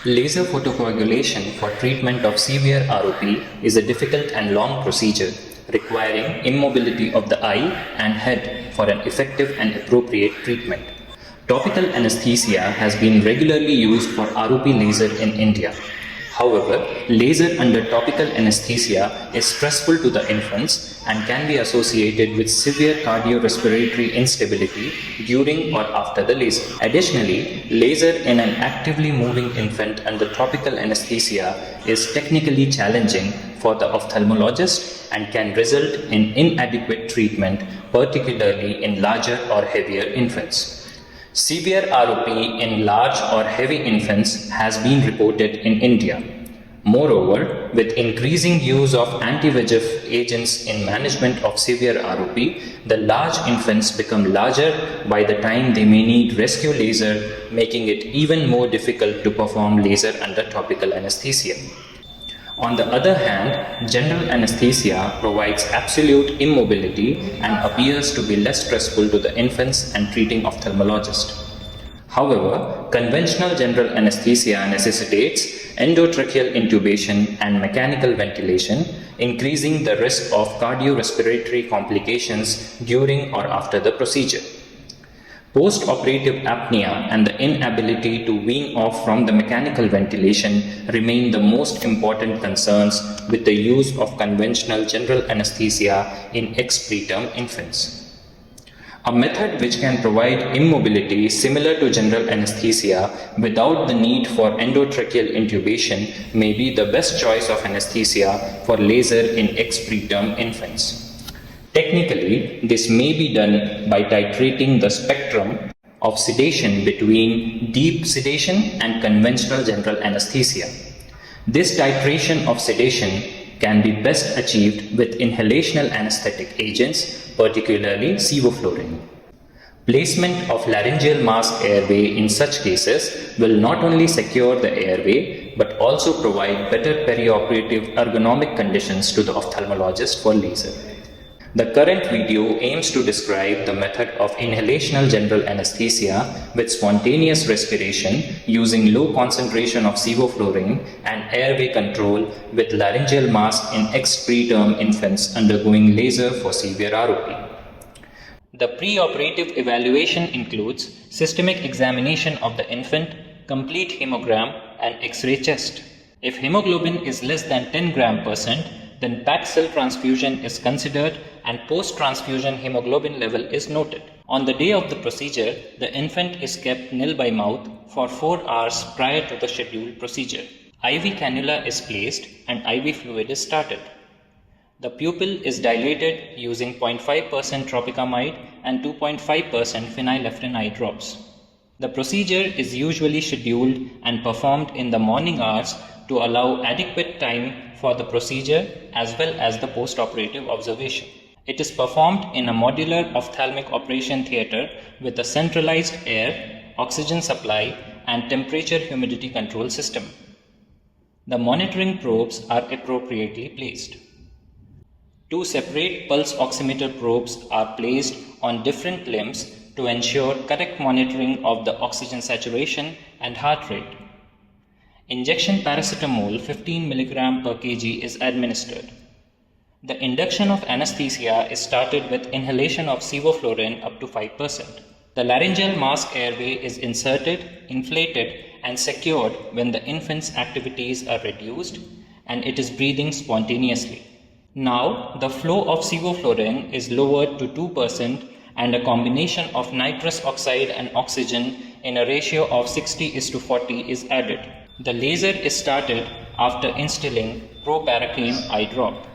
Laser photocoagulation for treatment of severe ROP is a difficult and long procedure requiring immobility of the eye and head for an effective and appropriate treatment. Topical anesthesia has been regularly used for ROP laser in India. However, laser under topical anesthesia is stressful to the infants and can be associated with severe cardiorespiratory instability during or after the laser. Additionally, laser in an actively moving infant under topical anesthesia is technically challenging for the ophthalmologist and can result in inadequate treatment, particularly in larger or heavier infants. Severe ROP in large or heavy infants has been reported in India. Moreover, with increasing use of anti-VEGF agents in management of severe ROP, the large infants become larger by the time they may need rescue laser, making it even more difficult to perform laser under topical anesthesia. On the other hand, general anesthesia provides absolute immobility and appears to be less stressful to the infants and treating ophthalmologist. However, conventional general anesthesia necessitates endotracheal intubation and mechanical ventilation, increasing the risk of cardiorespiratory complications during or after the procedure. Post-operative apnea and the inability to wean off from the mechanical ventilation remain the most important concerns with the use of conventional general anesthesia in ex-preterm infants. A method which can provide immobility similar to general anesthesia without the need for endotracheal intubation may be the best choice of anesthesia for laser in ex-preterm infants. Technically, this may be done by titrating the spectrum of sedation between deep sedation and conventional general anesthesia. This titration of sedation can be best achieved with inhalational anesthetic agents, particularly sevoflurane. Placement of laryngeal mask airway in such cases will not only secure the airway but also provide better perioperative ergonomic conditions to the ophthalmologist for laser. The current video aims to describe the method of inhalational general anesthesia with spontaneous respiration using low concentration of sevoflurane and airway control with laryngeal mask in ex-preterm infants undergoing laser for severe ROP. The preoperative evaluation includes systemic examination of the infant, complete hemogram and X-ray chest. If hemoglobin is less than 10 gram%, then packed cell transfusion is considered and post-transfusion hemoglobin level is noted. On the day of the procedure, the infant is kept nil by mouth for 4 hours prior to the scheduled procedure. IV cannula is placed and IV fluid is started. The pupil is dilated using 0.5% tropicamide and 2.5% phenylephrine eye drops. The procedure is usually scheduled and performed in the morning hours to allow adequate time for the procedure as well as the post-operative observation. It is performed in a modular ophthalmic operation theatre with a centralized air, oxygen supply and temperature humidity control system. The monitoring probes are appropriately placed. 2 separate pulse oximeter probes are placed on different limbs to ensure correct monitoring of the oxygen saturation and heart rate. Injection paracetamol 15 mg per kg is administered. The induction of anesthesia is started with inhalation of sevoflurane up to 5%. The laryngeal mask airway is inserted, inflated and secured when the infant's activities are reduced and it is breathing spontaneously. Now, the flow of sevoflurane is lowered to 2% and a combination of nitrous oxide and oxygen in a ratio of 60:40 is added. The laser is started after instilling proparacaine eye drop.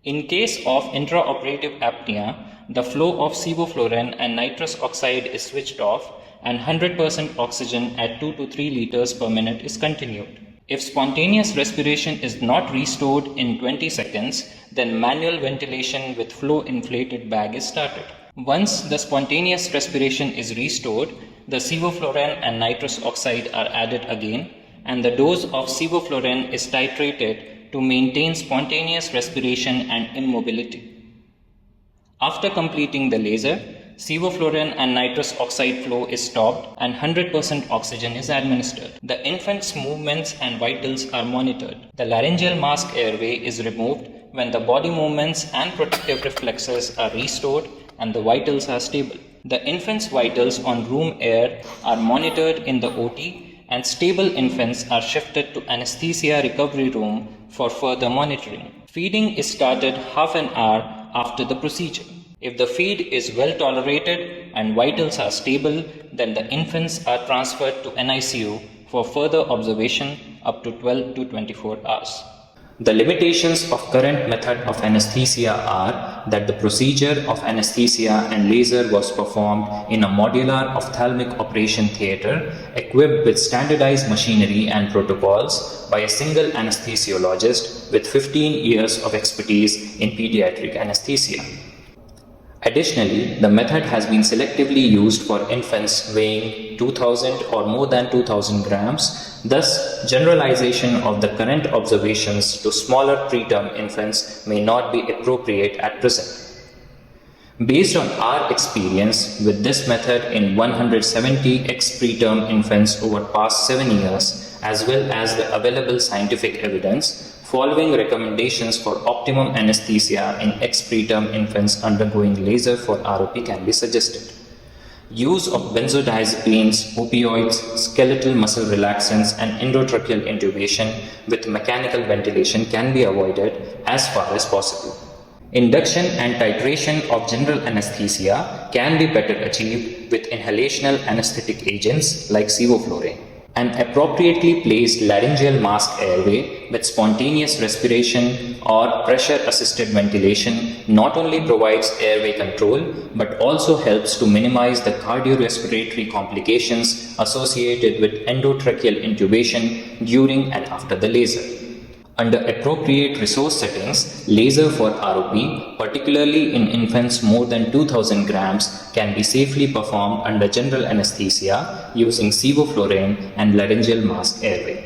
In case of intraoperative apnea, the flow of sevoflurane and nitrous oxide is switched off and 100% oxygen at 2 to 3 liters per minute is continued. If spontaneous respiration is not restored in 20 seconds, then manual ventilation with flow inflated bag is started. Once the spontaneous respiration is restored, the sevoflurane and nitrous oxide are added again and the dose of sevoflurane is titrated to maintain spontaneous respiration and immobility. After completing the laser, sevoflurane and nitrous oxide flow is stopped and 100% oxygen is administered. The infant's movements and vitals are monitored. The laryngeal mask airway is removed when the body movements and protective reflexes are restored and the vitals are stable. The infant's vitals on room air are monitored in the OT, and stable infants are shifted to anesthesia recovery room for further monitoring. Feeding is started half an hour after the procedure. If the feed is well tolerated and vitals are stable, then the infants are transferred to NICU for further observation up to 12 to 24 hours. The limitations of current method of anesthesia are that the procedure of anesthesia and laser was performed in a modular ophthalmic operation theatre equipped with standardized machinery and protocols by a single anesthesiologist with 15 years of expertise in pediatric anesthesia. Additionally, the method has been selectively used for infants weighing 2000 or more than 2000 grams. Thus, generalization of the current observations to smaller preterm infants may not be appropriate at present. Based on our experience with this method in 170 ex-preterm infants over past 7 years, as well as the available scientific evidence, following recommendations for optimum anesthesia in ex-preterm infants undergoing laser for ROP can be suggested. Use of benzodiazepines, opioids, skeletal muscle relaxants and endotracheal intubation with mechanical ventilation can be avoided as far as possible. Induction and titration of general anesthesia can be better achieved with inhalational anesthetic agents like sevoflurane. An appropriately placed laryngeal mask airway with spontaneous respiration or pressure-assisted ventilation not only provides airway control but also helps to minimize the cardiorespiratory complications associated with endotracheal intubation during and after the laser. Under appropriate resource settings, laser for ROP, particularly in infants more than 2000 grams, can be safely performed under general anesthesia using sevoflurane and laryngeal mask airway.